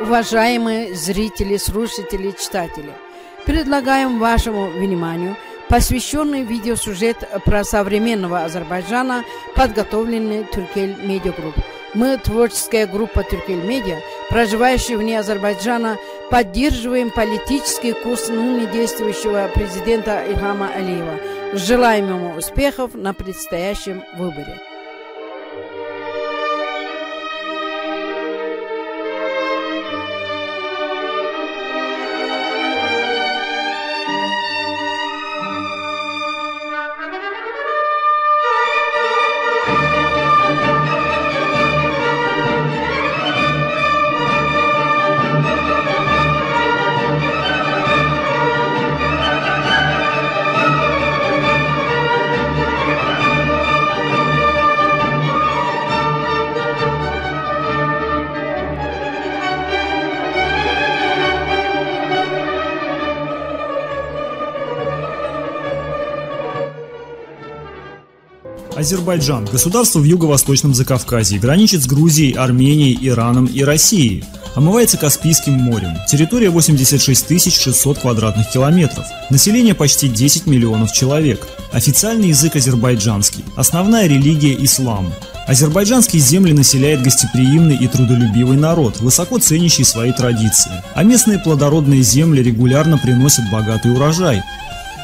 Уважаемые зрители, слушатели, читатели, предлагаем вашему вниманию посвященный видеосюжет про современного Азербайджана, подготовленный Turkcell Media Group. Мы, творческая группа Turkcell Media, проживающая вне Азербайджана, поддерживаем политический курс ныне действующего президента Ильхама Алиева. Желаем ему успехов на предстоящем выборе. Азербайджан – государство в юго-восточном Закавказье, граничит с Грузией, Арменией, Ираном и Россией. Омывается Каспийским морем. Территория 86 600 квадратных километров. Население почти 10 миллионов человек. Официальный язык азербайджанский. Основная религия – ислам. Азербайджанские земли населяет гостеприимный и трудолюбивый народ, высоко ценящий свои традиции. А местные плодородные земли регулярно приносят богатый урожай.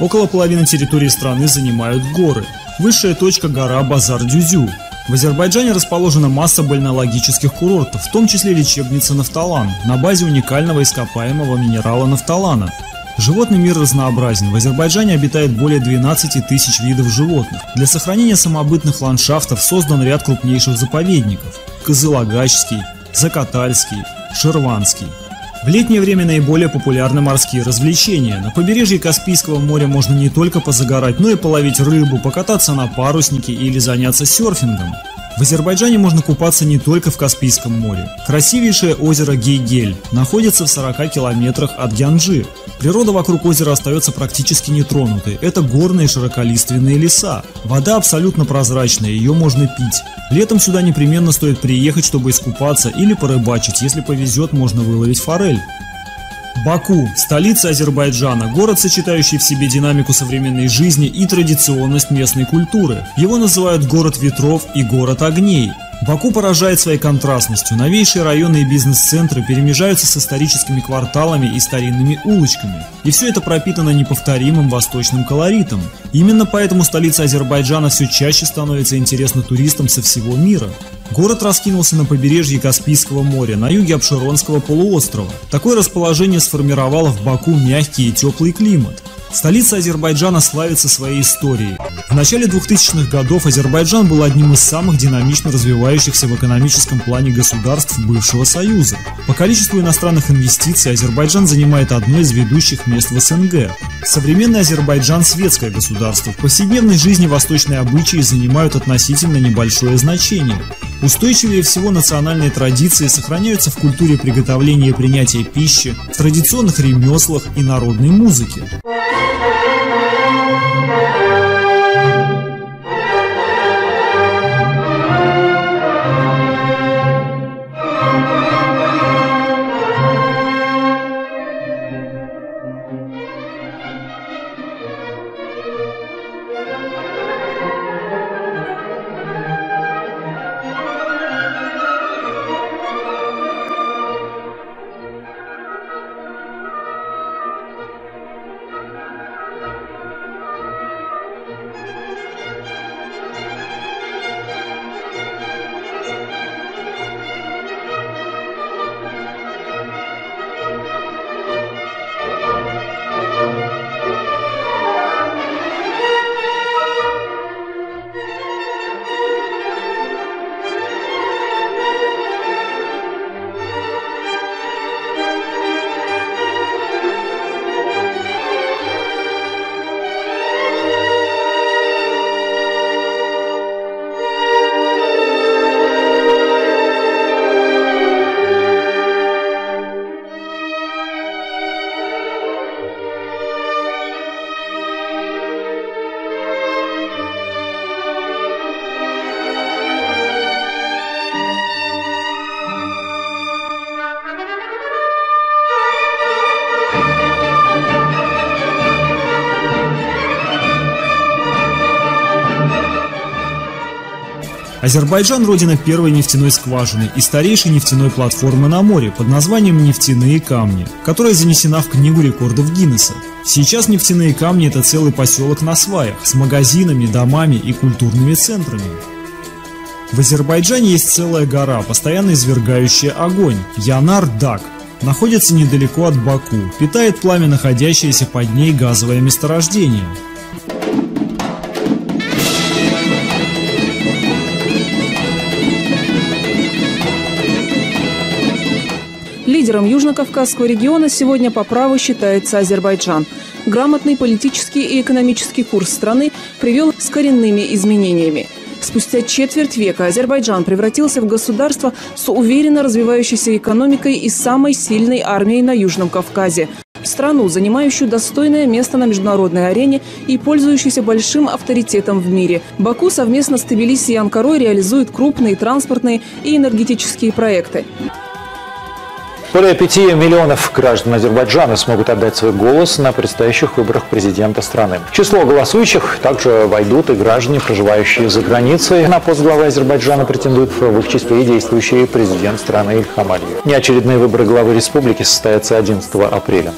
Около половины территории страны занимают горы. Высшая точка – гора Базар-Дюзю. В Азербайджане расположена масса бальнеологических курортов, в том числе лечебница Нафталан, на базе уникального ископаемого минерала нафталана. Животный мир разнообразен. В Азербайджане обитает более 12 тысяч видов животных. Для сохранения самобытных ландшафтов создан ряд крупнейших заповедников – Кызылагачский, Закатальский, Ширванский. В летнее время наиболее популярны морские развлечения. На побережье Каспийского моря можно не только позагорать, но и половить рыбу, покататься на паруснике или заняться серфингом. В Азербайджане можно купаться не только в Каспийском море. Красивейшее озеро Гейгель находится в 40 километрах от Гянджи. Природа вокруг озера остается практически нетронутой. Это горные широколиственные леса. Вода абсолютно прозрачная, ее можно пить. Летом сюда непременно стоит приехать, чтобы искупаться или порыбачить. Если повезет, можно выловить форель. Баку – столица Азербайджана, город, сочетающий в себе динамику современной жизни и традиционность местной культуры. Его называют город ветров и город огней. Баку поражает своей контрастностью. Новейшие районы и бизнес-центры перемежаются с историческими кварталами и старинными улочками. И все это пропитано неповторимым восточным колоритом. Именно поэтому столица Азербайджана все чаще становится интересна туристам со всего мира. Город раскинулся на побережье Каспийского моря, на юге Абшеронского полуострова. Такое расположение сформировало в Баку мягкий и теплый климат. Столица Азербайджана славится своей историей. В начале 2000-х годов Азербайджан был одним из самых динамично развивающихся в экономическом плане государств бывшего Союза. По количеству иностранных инвестиций Азербайджан занимает одно из ведущих мест в СНГ. Современный Азербайджан – светское государство. В повседневной жизни восточные обычаи занимают относительно небольшое значение. Устойчивее всего национальные традиции сохраняются в культуре приготовления и принятия пищи, в традиционных ремеслах и народной музыке. Азербайджан – родина первой нефтяной скважины и старейшей нефтяной платформы на море под названием «Нефтяные камни», которая занесена в Книгу рекордов Гиннесса. Сейчас нефтяные камни – это целый поселок на сваях с магазинами, домами и культурными центрами. В Азербайджане есть целая гора, постоянно извергающая огонь – Янар-Даг. Находится недалеко от Баку, питает пламя находящееся под ней газовое месторождение. Лидером Южно-Кавказского региона сегодня по праву считается Азербайджан. Грамотный политический и экономический курс страны привел к коренными изменениями. Спустя четверть века Азербайджан превратился в государство с уверенно развивающейся экономикой и самой сильной армией на Южном Кавказе. Страну, занимающую достойное место на международной арене и пользующуюся большим авторитетом в мире. Баку совместно с Тбилиси и Анкарой реализует крупные транспортные и энергетические проекты. Более 5 миллионов граждан Азербайджана смогут отдать свой голос на предстоящих выборах президента страны. В число голосующих также войдут и граждане, проживающие за границей. На пост главы Азербайджана претендует в их числе и действующий президент страны Ильхам Алиев. Неочередные выборы главы республики состоятся 11 апреля.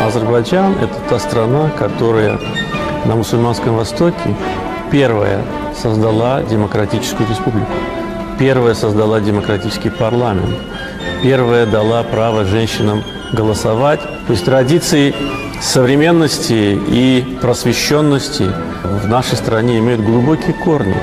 Азербайджан – это та страна, которая на мусульманском Востоке первая создала демократическую республику, первая создала демократический парламент, первая дала право женщинам голосовать. То есть традиции современности и просвещенности в нашей стране имеют глубокие корни.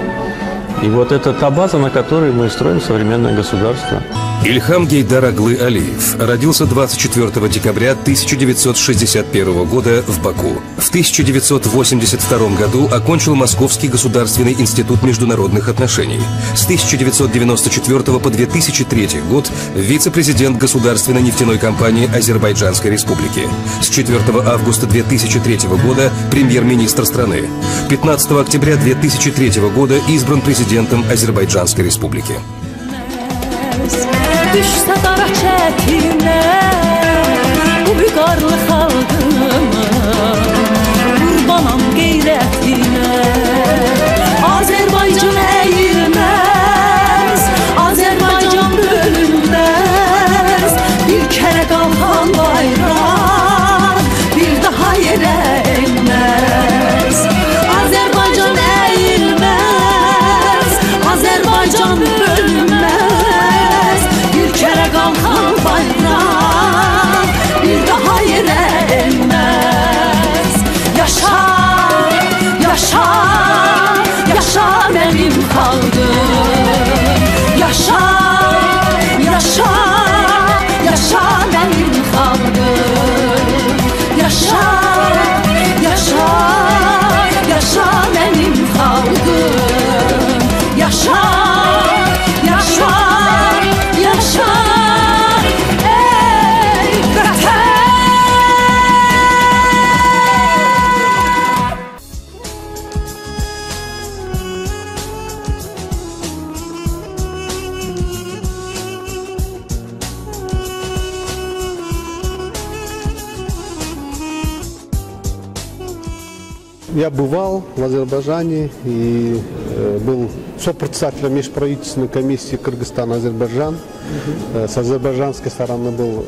И вот это та база, на которой мы строим современное государство. Ильхам Гейдар Аглы Алиев родился 24 декабря 1961 года в Баку. В 1982 году окончил Московский государственный институт международных отношений. С 1994 по 2003 год вице-президент государственной нефтяной компании Азербайджанской республики. С 4 августа 2003 года премьер-министр страны. 15 октября 2003 года избран президентом Азербайджанской республики. Düşsə dara çətinə, bu büqarlı xalqıma, qurbanam qeyrətinə. Azərbaycan əyilməz, Azərbaycan bölünməz, bir kərə qalxan bayraq, bir daha yerə enməz. Azərbaycan əyilməz, Azərbaycan bölünməz, kere kalkan bayrak bir daha yere inmez. Yaşa, yaşa, yaşa benim xalqım. Yaşa, yaşa, yaşa benim xalqım. Yaşa, yaşa, yaşa benim xalqım. Yaşa, yaşa, yaşa. Я бывал в Азербайджане и был сопредседателем межправительственной комиссии Кыргызстан-Азербайджан. С азербайджанской стороны был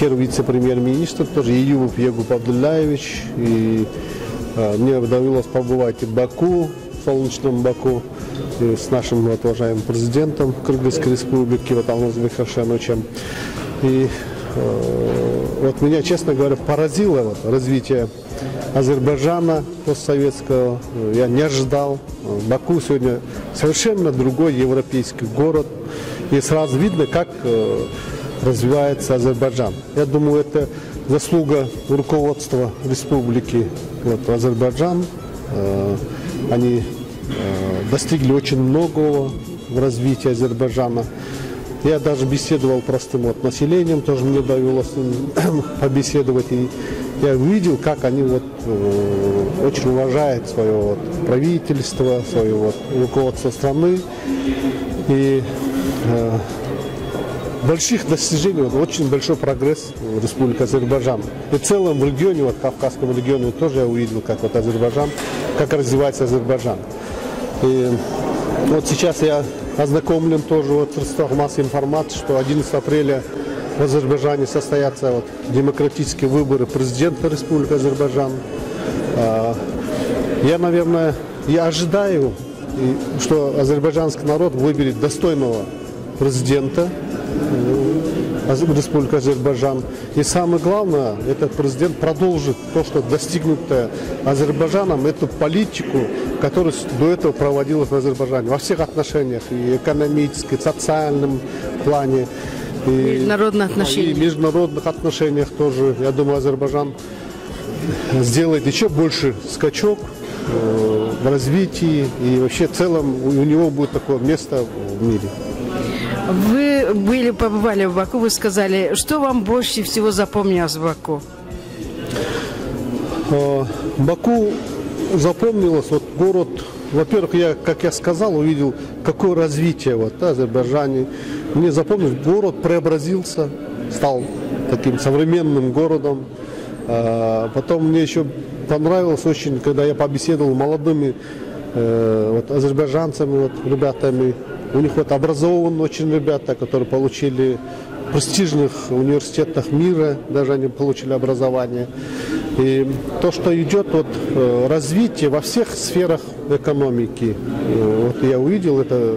первый вице-премьер-министр, тоже Еюбов Егуп Абдулляевич. И мне довелось побывать и в Баку, солнечном Баку с нашим вот, уважаемым президентом Кыргызской республики, вот Алмазбек Хашановичем. И вот меня, честно говоря, поразило вот, развитие Азербайджана постсоветского. Я не ожидал. Баку сегодня совершенно другой европейский город. И сразу видно, как развивается Азербайджан. Я думаю, это заслуга руководства республики вот, Азербайджан. Они достигли очень многого в развитии Азербайджана. Я даже беседовал простым вот, населением, тоже мне довелось побеседовать. И я увидел, как они вот, очень уважают свое вот, правительство, свое вот, руководство страны. И больших достижений, вот, очень большой прогресс в Республике Азербайджан. И в целом в регионе, вот, в Кавказском регионе тоже я увидел, как вот Азербайджан, как развивается Азербайджан. И вот сейчас я ознакомлен тоже вот, в средствах массовой информации, что 11 апреля в Азербайджане состоятся вот, демократические выборы президента Республики Азербайджан. Я, наверное, ожидаю, что азербайджанский народ выберет достойного президента Республики Азербайджан. И самое главное, этот президент продолжит то, что достигнуто Азербайджаном, эту политику, которая до этого проводилась в Азербайджане. Во всех отношениях, и экономически, и социальном плане. И международных отношениях. И международных отношениях тоже. Я думаю, Азербайджан сделает еще больше скачок в развитии. И вообще в целом у него будет такое место в мире. Вы побывали в Баку, вы сказали, что вам больше всего запомнилось в Баку? Баку запомнилось, вот город, во-первых, я, как я сказал, увидел, какое развитие вот, в Азербайджане. Мне запомнилось, город преобразился, стал таким современным городом. Потом мне еще понравилось очень, когда я побеседовал с молодыми вот, азербайджанцами, вот, ребятами. У них вот образованы очень ребята, которые получили в престижных университетах мира, даже они получили образование. И то, что идет вот, развитие во всех сферах экономики, вот я увидел это.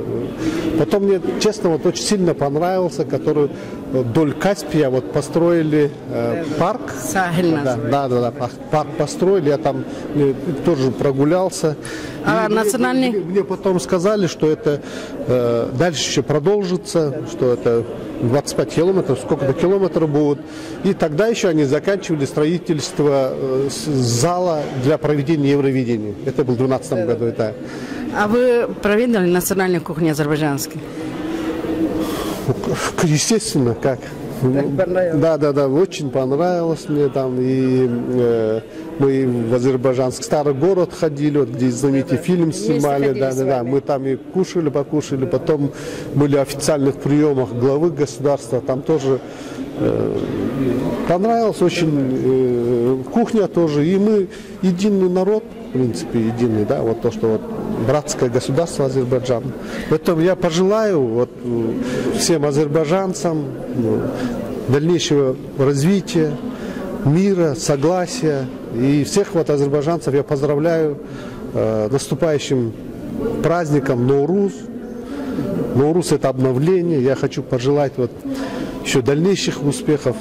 Потом мне, честно, вот очень сильно понравился, который вдоль Каспия вот построили парк. Да, парк построили, я там тоже прогулялся. А национальный... Мне потом сказали, что это дальше еще продолжится, что это 25 километров, сколько-то километров будут. И тогда еще они заканчивали строительство зала для проведения Евровидения. Это был в 2012 году. Это. А вы проведали национальную кухню азербайджанскую? Естественно, как. Да, очень понравилось мне там. И мы в Азербайджанский старый город ходили, вот, где знаменитый фильм снимали. Да. Мы там и покушали. Потом были в официальных приемах главы государства. Там тоже понравилось очень. Кухня тоже. И мы единый народ, в принципе, единый, да, вот то, что вот братское государство Азербайджан. Поэтому я пожелаю вот, всем азербайджанцам дальнейшего развития, мира, согласия. И всех вот азербайджанцев я поздравляю наступающим праздником Ноуруз. Ноуруз – это обновление. Я хочу пожелать вот, еще дальнейших успехов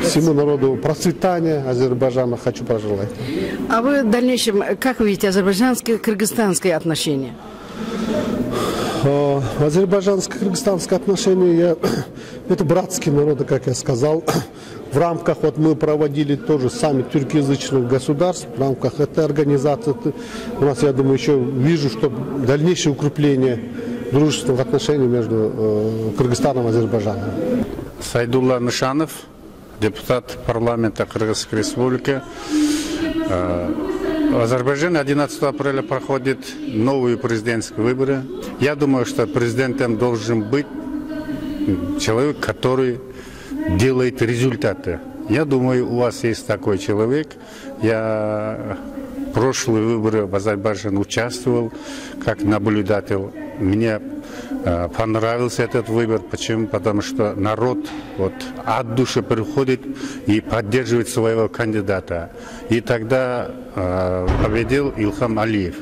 всему народу, процветания Азербайджана хочу пожелать. А вы в дальнейшем, как вы видите, азербайджанские кыргызстанские отношения? Азербайджанско-кыргызстанские отношения, это братские народы, как я сказал. В рамках, вот мы проводили тоже саммит тюркоязычных государств, в рамках этой организации. У нас, я думаю, еще вижу, что дальнейшее укрепление дружественных отношений между Кыргызстаном и Азербайджаном. Сайдулла Нышанов, депутат парламента Кыргызской республики. В Азербайджане 11 апреля проходят новые президентские выборы. Я думаю, что президентом должен быть человек, который делает результаты. Я думаю, у вас есть такой человек. Я в прошлые выборы в Азербайджане участвовал как наблюдатель. Мне понравился этот выбор. Почему? Потому что народ вот, от души приходит и поддерживает своего кандидата. И тогда победил Ильхам Алиев.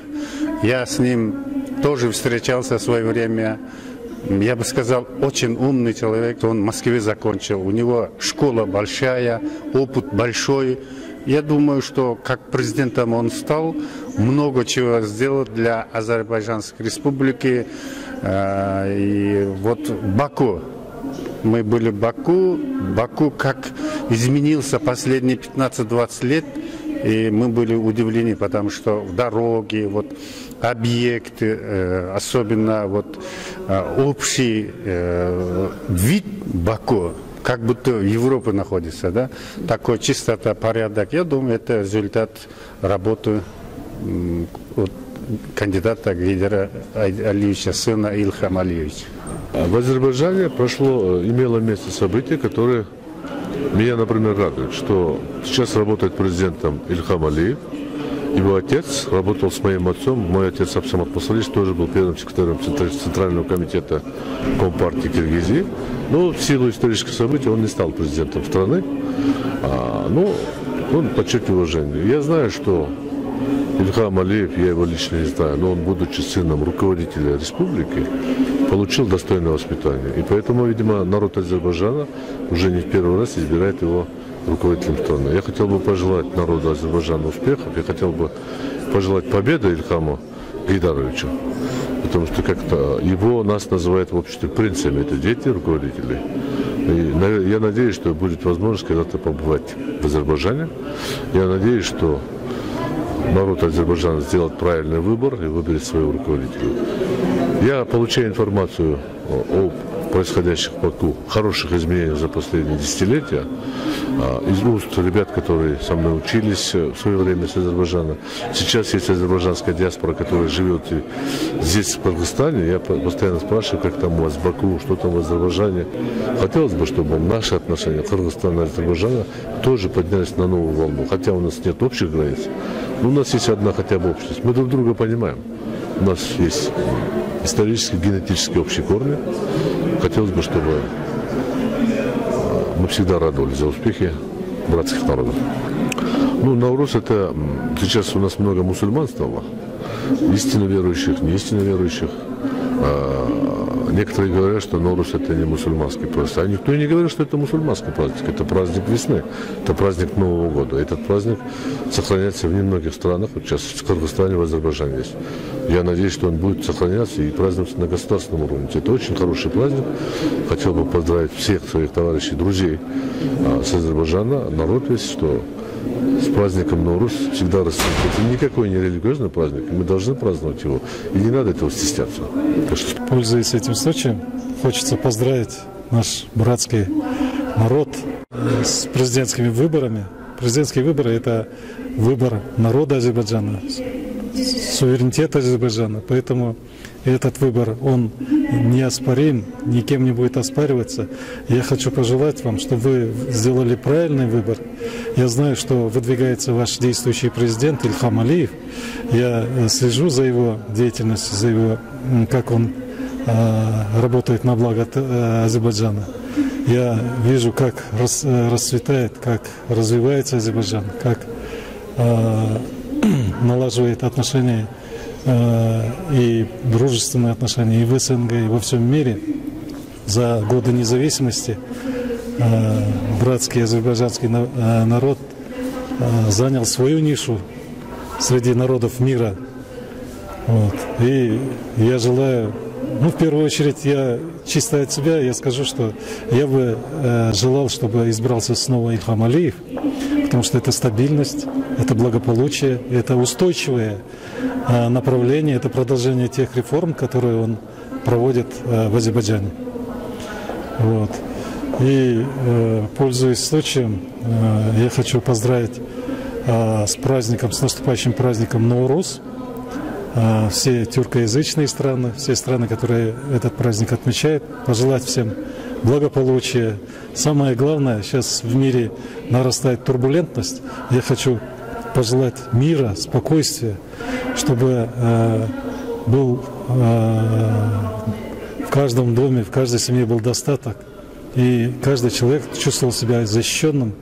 Я с ним тоже встречался в свое время. Я бы сказал, очень умный человек. Он в Москве закончил. У него школа большая, опыт большой. Я думаю, что как президентом он стал, много чего сделал для Азербайджанской республики. И вот Баку. Мы были в Баку. Баку как изменился последние 15-20 лет. И мы были удивлены, потому что дороги, вот, объекты, особенно вот, общий вид Баку, как будто в Европе находится, да? Такой чистота, порядок. Я думаю, это результат работы кандидата Гейдара Алиевича, сына Ильхама Алиевича. В Азербайджане имело место событие, которое меня, например, радует, что сейчас работает президентом Ильхам Алиев. Его отец работал с моим отцом. Мой отец Абсамат Масалич тоже был первым секретарем Центрального комитета Компартии Киргизии. Но в силу исторических событий он не стал президентом страны. Но он подчеркивает уважение. Я знаю, что Ильхам Алиев, я его лично не знаю, но он, будучи сыном руководителя республики, получил достойное воспитание. И поэтому, видимо, народ Азербайджана уже не в первый раз избирает его руководителем страны. Я хотел бы пожелать народу Азербайджана успехов. Я хотел бы пожелать победы Ильхаму Гейдаровичу. Потому что как-то нас называют в обществе принцами. Это дети руководителей. И я надеюсь, что будет возможность когда-то побывать в Азербайджане. Я надеюсь, что народ Азербайджана сделает правильный выбор и выберет своего руководителя. Я получаю информацию о происходящих в Баку, хороших изменениях за последние десятилетия, из уст ребят, которые со мной учились в свое время с Азербайджана. Сейчас есть азербайджанская диаспора, которая живет здесь, в Кыргызстане. Я постоянно спрашиваю, как там у вас в Баку, что там в Азербайджане. Хотелось бы, чтобы наши отношения Кыргызстана и Азербайджана тоже поднялись на новую волну. Хотя у нас нет общих границ, но у нас есть одна хотя бы общность. Мы друг друга понимаем. У нас есть исторические, генетические общие корни. Хотелось бы, чтобы мы всегда радовались за успехи братских народов. Наурус — это сейчас у нас много мусульман стало, истинно верующих, не истинно верующих. Некоторые говорят, что Наурус — это не мусульманский праздник. А никто и не говорит, что это мусульманский праздник. Это праздник весны, это праздник Нового года. Этот праздник сохраняется в немногих странах. Вот сейчас в Кыргызстане, в Азербайджане есть. Я надеюсь, что он будет сохраняться и праздноваться на государственном уровне. Это очень хороший праздник. Хотел бы поздравить всех своих товарищей, друзей с Азербайджана. Народ весь, что с праздником Наурус всегда растет. Это никакой не религиозный праздник. Мы должны праздновать его. И не надо этого стесняться. Пользуясь этим случаем, хочется поздравить наш братский народ с президентскими выборами. Президентские выборы – это выбор народа Азербайджана, суверенитет Азербайджана. Поэтому этот выбор, он неоспорим, никем не будет оспариваться. Я хочу пожелать вам, чтобы вы сделали правильный выбор. Я знаю, что выдвигается ваш действующий президент Ильхам Алиев. Я слежу за его деятельностью, за его, как он работает на благо Азербайджана. Я вижу, как расцветает, как развивается Азербайджан, как налаживает отношения и дружественные отношения и в СНГ, и во всем мире. За годы независимости братский азербайджанский народ занял свою нишу среди народов мира. Вот. И я желаю, в первую очередь, я чисто от себя, я скажу, что я бы желал, чтобы избрался снова Ильхам Алиев, потому что это стабильность, это благополучие, это устойчивое направление, это продолжение тех реформ, которые он проводит в Азербайджане. Вот. И, пользуясь случаем, я хочу поздравить с праздником, с наступающим праздником Наурус все тюркоязычные страны, все страны, которые этот праздник отмечают, пожелать всем благополучия. Самое главное, сейчас в мире нарастает турбулентность. Я хочу пожелать мира, спокойствия, чтобы был в каждом доме, в каждой семье был достаток, и каждый человек чувствовал себя защищенным.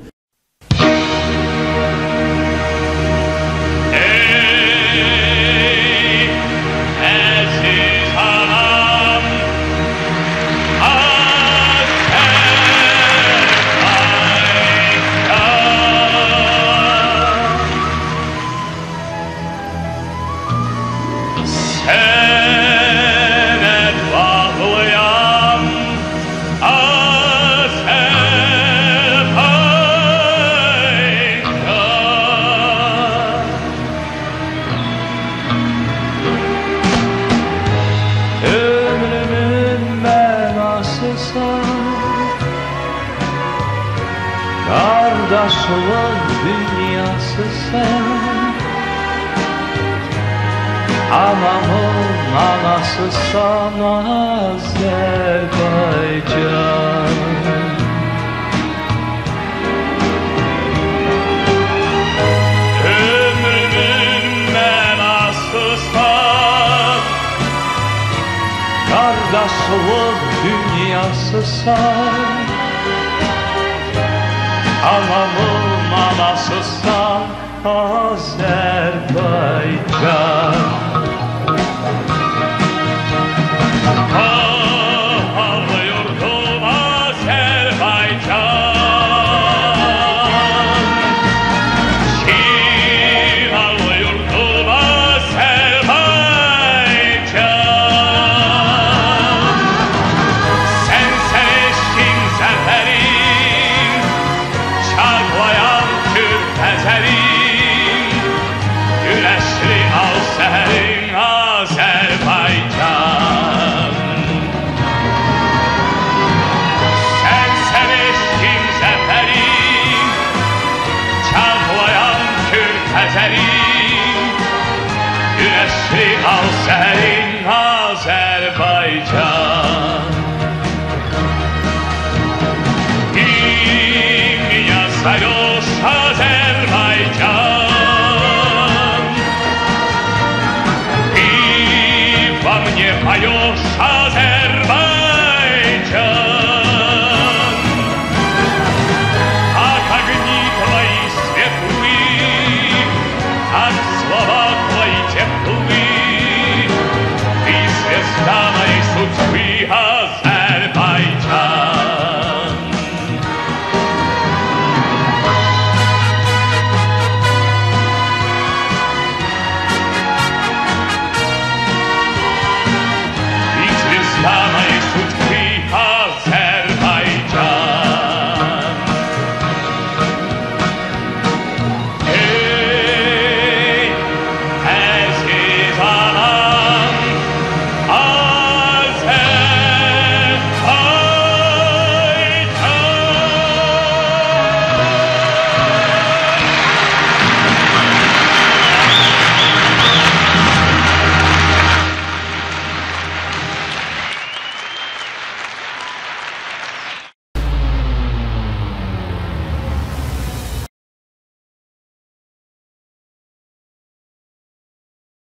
Kardeşlik dünyası sen, anamın anası sana Azerbaycan. Ömrümün mənası sen, kardeşlik dünyası sen, anamın anasısan Azerbaycan. Ah yurdum Azerbaycan, şifalı yurdum Azerbaycan. Sen eşkin zaferin, çağlayan Türk ezerin, güneşli al seherin Azerbaycan. Sen eşkin zaferin, çağlayan Türk ezerin, güneşli al seherin Azerbaycan. İmya sayos Azerbaycan.